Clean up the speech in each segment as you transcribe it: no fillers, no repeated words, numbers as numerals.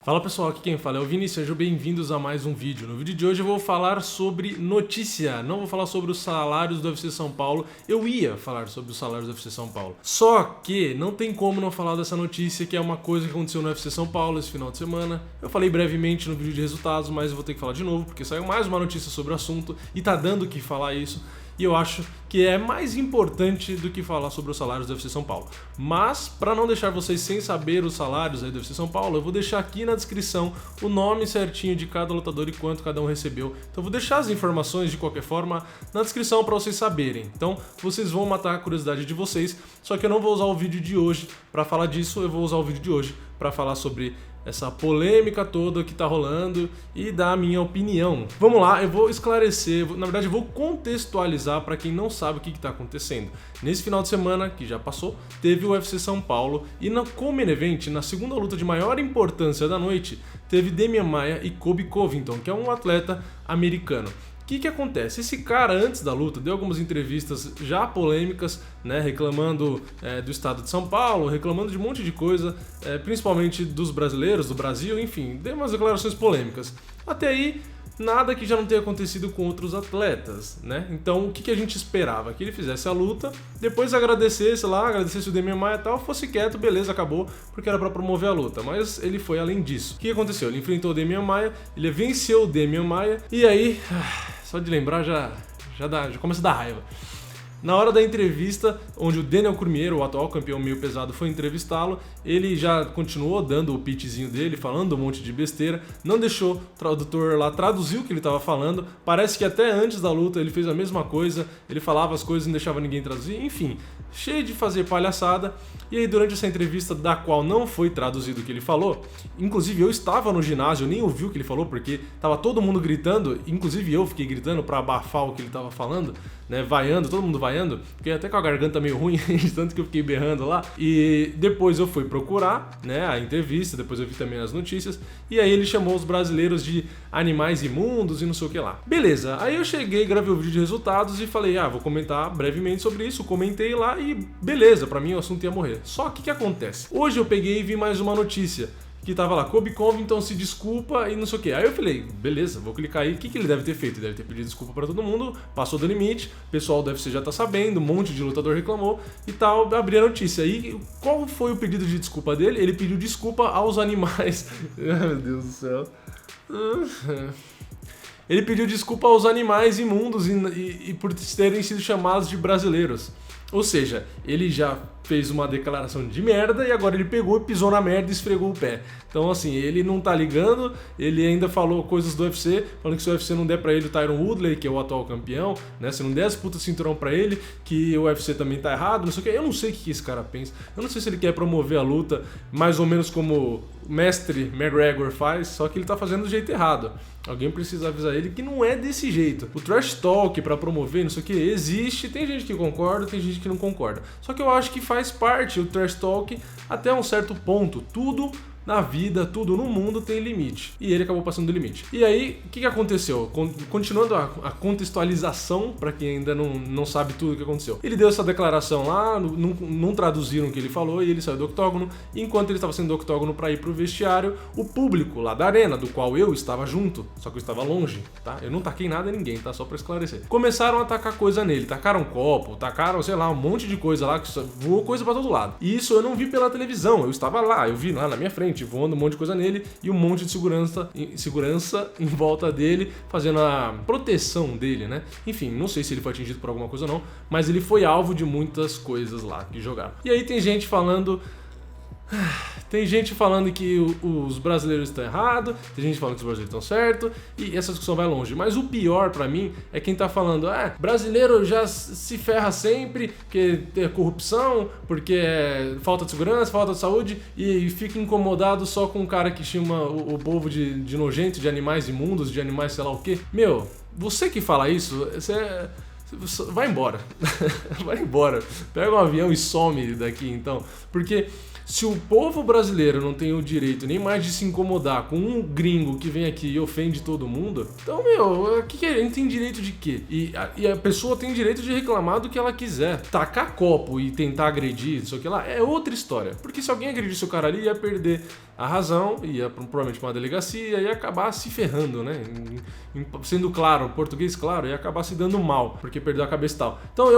Fala pessoal, aqui quem fala é o Vini, sejam bem-vindos a mais um vídeo. No vídeo de hoje eu vou falar sobre notícia, não vou falar sobre os salários do UFC São Paulo. Eu ia falar sobre os salários do UFC São Paulo, só que não tem como não falar dessa notícia, que é uma coisa que aconteceu no UFC São Paulo esse final de semana. Eu falei brevemente no vídeo de resultados, mas eu vou ter que falar de novo, porque saiu mais uma notícia sobre o assunto e tá dando o que falar isso. E eu acho que é mais importante do que falar sobre os salários do UFC São Paulo. Mas, para não deixar vocês sem saber os salários aí do UFC São Paulo, eu vou deixar aqui na descrição o nome certinho de cada lutador e quanto cada um recebeu. Então eu vou deixar as informações de qualquer forma na descrição para vocês saberem. Então vocês vão matar a curiosidade de vocês, só que eu não vou usar o vídeo de hoje para falar disso, eu vou usar o vídeo de hoje para falar sobre essa polêmica toda que tá rolando e dar a minha opinião. Vamos lá, eu vou esclarecer, na verdade eu vou contextualizar para quem não sabe o que tá acontecendo. Nesse final de semana, que já passou, teve o UFC São Paulo e no Co-Main Event, na segunda luta de maior importância da noite, teve Demian Maia e Colby Covington, que é um atleta americano. O que acontece? Esse cara, antes da luta, deu algumas entrevistas já polêmicas, né, reclamando do estado de São Paulo, reclamando de um monte de coisa, principalmente dos brasileiros, do Brasil, enfim, deu umas declarações polêmicas. Até aí, nada que já não tenha acontecido com outros atletas, né? Então, o que a gente esperava? Que ele fizesse a luta, depois agradecesse o Demian Maia e tal, fosse quieto, beleza, acabou, porque era pra promover a luta. Mas ele foi além disso. O que aconteceu? Ele enfrentou o Demian Maia, ele venceu o Demian Maia, e aí, só de lembrar já começa a dar raiva. Na hora da entrevista, onde o Daniel Cormier, o atual campeão meio pesado, foi entrevistá-lo, ele já continuou dando o pitchzinho dele, falando um monte de besteira, não deixou o tradutor lá traduzir o que ele estava falando, parece que até antes da luta ele fez a mesma coisa, ele falava as coisas e não deixava ninguém traduzir, enfim, cheio de fazer palhaçada. E aí durante essa entrevista, da qual não foi traduzido o que ele falou, inclusive eu estava no ginásio, eu nem ouvi o que ele falou, porque tava todo mundo gritando, inclusive eu fiquei gritando para abafar o que ele estava falando, né, vaiando, todo mundo vaiando, fiquei até com a garganta meio ruim, de tanto que eu fiquei berrando lá. E depois eu fui procurar, né, a entrevista, depois eu vi também as notícias, e aí ele chamou os brasileiros de animais imundos e não sei o que lá. Beleza, aí eu cheguei, gravei o vídeo de resultados e falei, vou comentar brevemente sobre isso, comentei lá e beleza, pra mim o assunto ia morrer. Só que o que acontece? Hoje eu peguei e vi mais uma notícia, que tava lá, Colby Covington se desculpa e não sei o que. Aí eu falei, beleza, vou clicar aí, o que ele deve ter feito? Ele deve ter pedido desculpa pra todo mundo, passou do limite, o pessoal do UFC já tá sabendo, um monte de lutador reclamou e tal, abri a notícia. Aí qual foi o pedido de desculpa dele? Ele pediu desculpa aos animais. Meu Deus do céu. Ele pediu desculpa aos animais imundos e por terem sido chamados de brasileiros. Ou seja, ele já fez uma declaração de merda e agora ele pegou e pisou na merda e esfregou o pé. Então assim, ele não tá ligando, ele ainda falou coisas do UFC, falando que se o UFC não der pra ele o Tyron Woodley, que é o atual campeão, né, se não der esse puta cinturão pra ele, que o UFC também tá errado, não sei o que. Eu não sei o que esse cara pensa, eu não sei se ele quer promover a luta mais ou menos como o mestre McGregor faz, só que ele tá fazendo do jeito errado. Alguém precisa avisar ele que não é desse jeito. O trash talk pra promover, não sei o que, existe, tem gente que concorda, tem gente que não concorda. Só que eu acho que faz parte o trash talk até um certo ponto. Tudo na vida, tudo no mundo tem limite. E ele acabou passando do limite. E aí, o que aconteceu? Continuando a contextualização, para quem ainda não sabe tudo o que aconteceu. Ele deu essa declaração lá, não traduziram o que ele falou e ele saiu do octógono. E enquanto ele estava saindo do octógono para ir pro vestiário, o público lá da arena, do qual eu estava junto, só que eu estava longe, tá? Eu não taquei nada em ninguém, tá? Só para esclarecer. Começaram a tacar coisa nele, tacaram copo, tacaram, sei lá, um monte de coisa lá, que voou coisa para todo lado. E isso eu não vi pela televisão, eu estava lá, eu vi lá na minha frente, voando um monte de coisa nele e um monte de segurança em volta dele, fazendo a proteção dele, né? Enfim, não sei se ele foi atingido por alguma coisa ou não, mas ele foi alvo de muitas coisas lá que jogaram. E aí tem gente falando que os brasileiros estão errados, tem gente falando que os brasileiros estão certos, e essa discussão vai longe. Mas o pior pra mim é quem tá falando, brasileiro já se ferra sempre, porque é corrupção, porque é falta de segurança, falta de saúde, e fica incomodado só com um cara que chama o povo de nojento, de animais imundos, de animais sei lá o quê. Meu, você que fala isso, vai embora. Vai embora. Pega um avião e some daqui então, porque se o povo brasileiro não tem o direito nem mais de se incomodar com um gringo que vem aqui e ofende todo mundo, então, meu, ele tem direito de quê? E a pessoa tem direito de reclamar do que ela quiser. Tacar copo e tentar agredir, isso aqui lá, é outra história. Porque se alguém agredisse o cara ali, ia perder a razão, ia provavelmente para uma delegacia e ia acabar se ferrando, né? Sendo claro, português claro, ia acabar se dando mal, porque perdeu a cabeça e tal. Então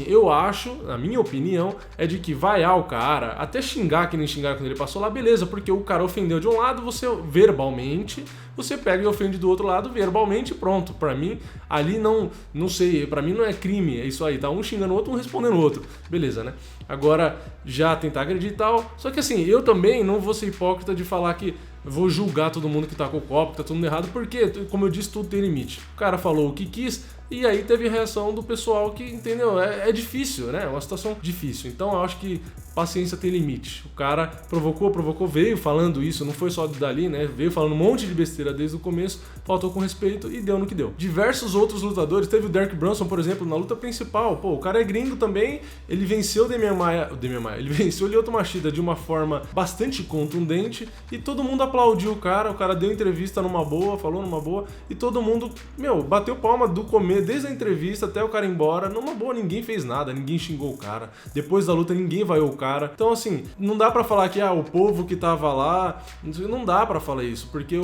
eu acho, a minha opinião, é de que vaiar o cara, até xingar que nem xingaram quando ele passou lá, beleza, porque o cara ofendeu de um lado, você verbalmente, você pega e ofende do outro lado verbalmente, pronto. Pra mim, ali não sei, pra mim não é crime, é isso aí, tá um xingando o outro, um respondendo o outro, beleza, né? Agora, já tentar agredir e tal, só que assim, eu também não vou ser hipócrita de falar que vou julgar todo mundo que tá com o copo, que tá todo mundo errado, porque, como eu disse, tudo tem limite. O cara falou o que quis, e aí teve reação do pessoal que, entendeu? É difícil, né? É uma situação difícil. Então eu acho que paciência tem limite. O cara provocou, veio falando isso, não foi só dali, né? Veio falando um monte de besteira desde o começo, faltou com respeito e deu no que deu. Diversos outros lutadores, teve o Derek Brunson, por exemplo, na luta principal. Pô, o cara é gringo também, ele venceu o Demian Maia, ele venceu o Lyoto Machida de uma forma bastante contundente e todo mundo aplaudiu o cara deu entrevista numa boa, falou numa boa e todo mundo, bateu palma do começo, desde a entrevista até o cara ir embora, numa boa, ninguém fez nada, ninguém xingou o cara. Depois da luta, ninguém vaiou o cara. Então, assim, não dá pra falar que o povo que tava lá, não dá pra falar isso, porque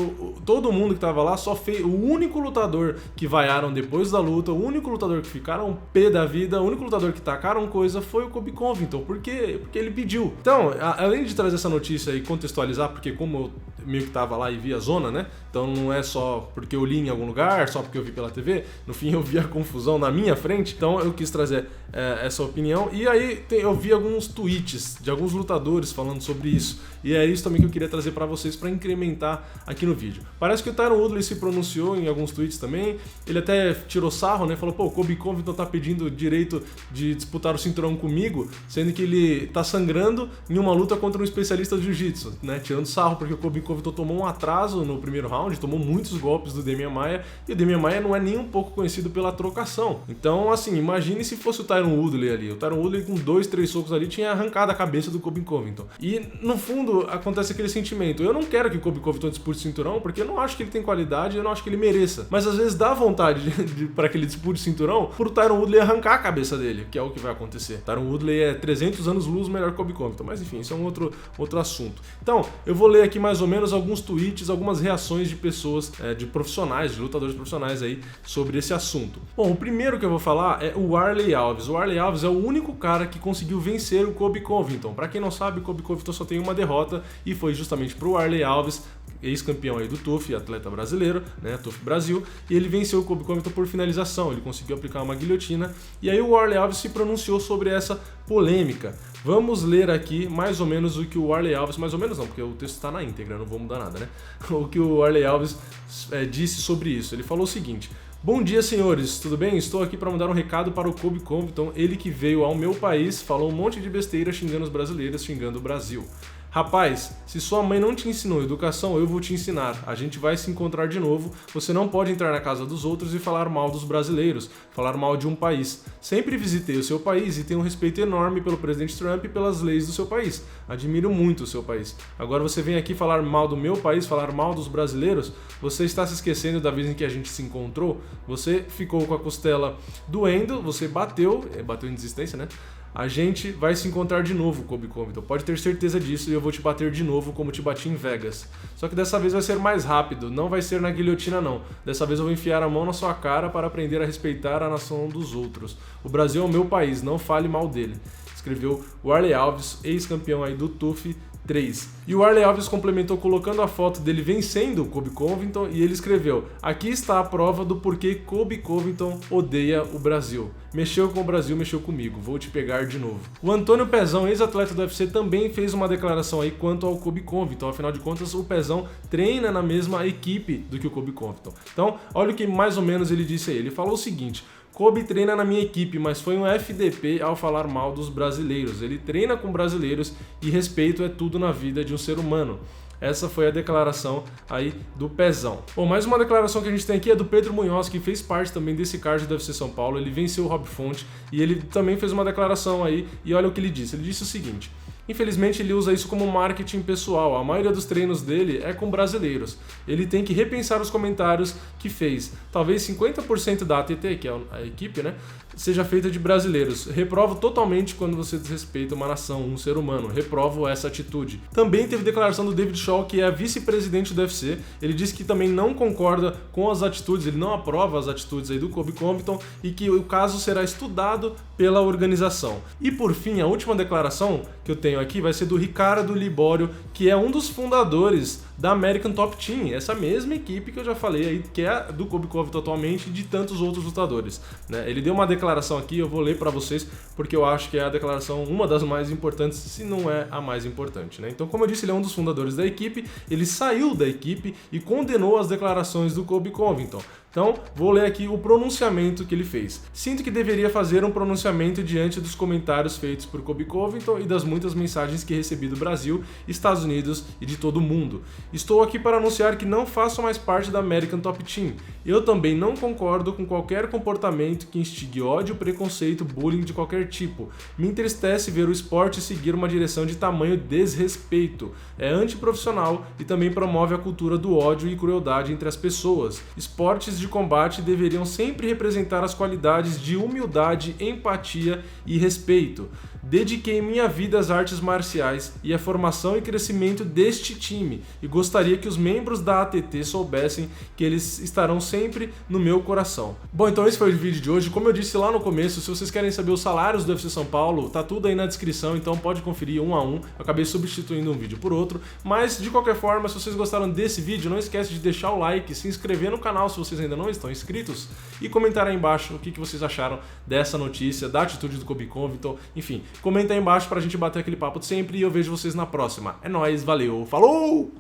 todo mundo que tava lá só fez. O único lutador que vaiaram depois da luta, o único lutador que ficaram pé da vida, o único lutador que tacaram coisa foi o Colby Covington, porque ele pediu. Então, além de trazer essa notícia e contextualizar, porque como eu meio que tava lá e vi a zona, né? Então não é só porque eu li em algum lugar, só porque eu vi pela TV, no fim eu vi a confusão na minha frente, então eu quis trazer essa opinião. E aí eu vi alguns tweets de alguns lutadores falando sobre isso, e é isso também que eu queria trazer pra vocês pra incrementar aqui no vídeo. Parece que o Tyron Woodley se pronunciou em alguns tweets também, ele até tirou sarro, né? Falou, pô, o Colby Covington tá pedindo direito de disputar o cinturão comigo, sendo que ele tá sangrando em uma luta contra um especialista de jiu-jitsu, né? Tirando sarro porque o Colby Covington tomou um atraso no primeiro round, tomou muitos golpes do Demian Maia, e o Demian Maia não é nem um pouco conhecido pela trocação. Então, assim, imagine se fosse o Tyron Woodley ali. O Tyron Woodley com 2, 3 socos ali tinha arrancado a cabeça do Colby Covington. E, no fundo, acontece aquele sentimento. Eu não quero que o Colby Covington dispute o cinturão, porque eu não acho que ele tem qualidade, eu não acho que ele mereça. Mas, às vezes, dá vontade para que ele dispute o cinturão, pro Tyron Woodley arrancar a cabeça dele, que é o que vai acontecer. Tyron Woodley é 300 anos luz melhor que o Colby Covington. Mas, enfim, isso é um outro assunto. Então, eu vou ler aqui mais ou menos alguns tweets, algumas reações de pessoas, de profissionais, de lutadores profissionais aí, sobre esse assunto. Bom, o primeiro que eu vou falar é o Warlley Alves. O Warlley Alves é o único cara que conseguiu vencer o Colby Covington. Pra quem não sabe, o Colby Covington só tem uma derrota e foi justamente pro Warlley Alves, ex-campeão aí do TUF, atleta brasileiro, né, TUF Brasil, e ele venceu o Colby Covington por finalização, ele conseguiu aplicar uma guilhotina, e aí o Warlley Alves se pronunciou sobre essa polêmica. Vamos ler aqui mais ou menos o que o Warlley Alves, mais ou menos não, porque o texto está na íntegra, não vou mudar nada, né? O que o Warlley Alves disse sobre isso. Ele falou o seguinte: bom dia, senhores, tudo bem? Estou aqui para mandar um recado para o Colby Covington, ele que veio ao meu país, falou um monte de besteira xingando os brasileiros, xingando o Brasil. Rapaz, se sua mãe não te ensinou educação, eu vou te ensinar. A gente vai se encontrar de novo. Você não pode entrar na casa dos outros e falar mal dos brasileiros, falar mal de um país. Sempre visitei o seu país e tenho um respeito enorme pelo presidente Trump e pelas leis do seu país. Admiro muito o seu país. Agora você vem aqui falar mal do meu país, falar mal dos brasileiros? Você está se esquecendo da vez em que a gente se encontrou? Você ficou com a costela doendo, você bateu em desistência, né? A gente vai se encontrar de novo, Colby Covington. Pode ter certeza disso e eu vou te bater de novo como te bati em Vegas. Só que dessa vez vai ser mais rápido, não vai ser na guilhotina não. Dessa vez eu vou enfiar a mão na sua cara para aprender a respeitar a nação dos outros. O Brasil é o meu país, não fale mal dele. Escreveu Warlley Alves, ex-campeão aí do TUF 3. E o Warlley Alves complementou colocando a foto dele vencendo o Colby Covington e ele escreveu: aqui está a prova do porquê Colby Covington odeia o Brasil. Mexeu com o Brasil, mexeu comigo, vou te pegar de novo. O Antônio Pezão, ex-atleta do UFC, também fez uma declaração aí quanto ao Colby Covington. Afinal de contas, o Pezão treina na mesma equipe do que o Colby Covington. Então, olha o que mais ou menos ele disse aí. Ele falou o seguinte: Colby treina na minha equipe, mas foi um FDP ao falar mal dos brasileiros. Ele treina com brasileiros e respeito é tudo na vida de um ser humano. Essa foi a declaração aí do Pezão. Bom, mais uma declaração que a gente tem aqui é do Pedro Munhoz, que fez parte também desse card do UFC São Paulo. Ele venceu o Rob Font e ele também fez uma declaração aí e olha o que ele disse. Ele disse o seguinte: infelizmente ele usa isso como marketing pessoal, a maioria dos treinos dele é com brasileiros. Ele tem que repensar os comentários que fez. Talvez 50% da ATT, que é a equipe, né, seja feita de brasileiros. Reprovo totalmente quando você desrespeita uma nação, um ser humano. Reprovo essa atitude. Também teve declaração do David Shaw, que é a vice-presidente do UFC. Ele disse que também não concorda com as atitudes, ele não aprova as atitudes aí do Colby Covington e que o caso será estudado pela organização. E por fim, a última declaração que eu tenho aqui vai ser do Ricardo Libório, que é um dos fundadores da American Top Team, essa mesma equipe que eu já falei aí, que é do Colby Covington atualmente e de tantos outros lutadores, né? Ele deu uma declaração aqui, eu vou ler para vocês, porque eu acho que é a declaração uma das mais importantes, se não é a mais importante, né? Então, como eu disse, ele é um dos fundadores da equipe, ele saiu da equipe e condenou as declarações do Colby Covington. Então, vou ler aqui o pronunciamento que ele fez. Sinto que deveria fazer um pronunciamento diante dos comentários feitos por Colby Covington e das muitas mensagens que recebi do Brasil, Estados Unidos e de todo o mundo. Estou aqui para anunciar que não faço mais parte da American Top Team. Eu também não concordo com qualquer comportamento que instigue ódio, preconceito, bullying de qualquer tipo. Me entristece ver o esporte seguir uma direção de tamanho desrespeito. É antiprofissional e também promove a cultura do ódio e crueldade entre as pessoas. Esportes de combate deveriam sempre representar as qualidades de humildade, empatia e respeito. Dediquei minha vida às artes marciais e à formação e crescimento deste time e gostaria que os membros da ATT soubessem que eles estarão sempre no meu coração. Bom, então esse foi o vídeo de hoje. Como eu disse lá no começo, se vocês querem saber os salários do UFC São Paulo, tá tudo aí na descrição, então pode conferir um a um. Eu acabei substituindo um vídeo por outro, mas de qualquer forma, se vocês gostaram desse vídeo, não esquece de deixar o like, se inscrever no canal se vocês ainda não estão inscritos e comentar aí embaixo o que vocês acharam dessa notícia, da atitude do Colby Covington, enfim. Comenta aí embaixo pra gente bater aquele papo de sempre e eu vejo vocês na próxima. É nóis, valeu, falou!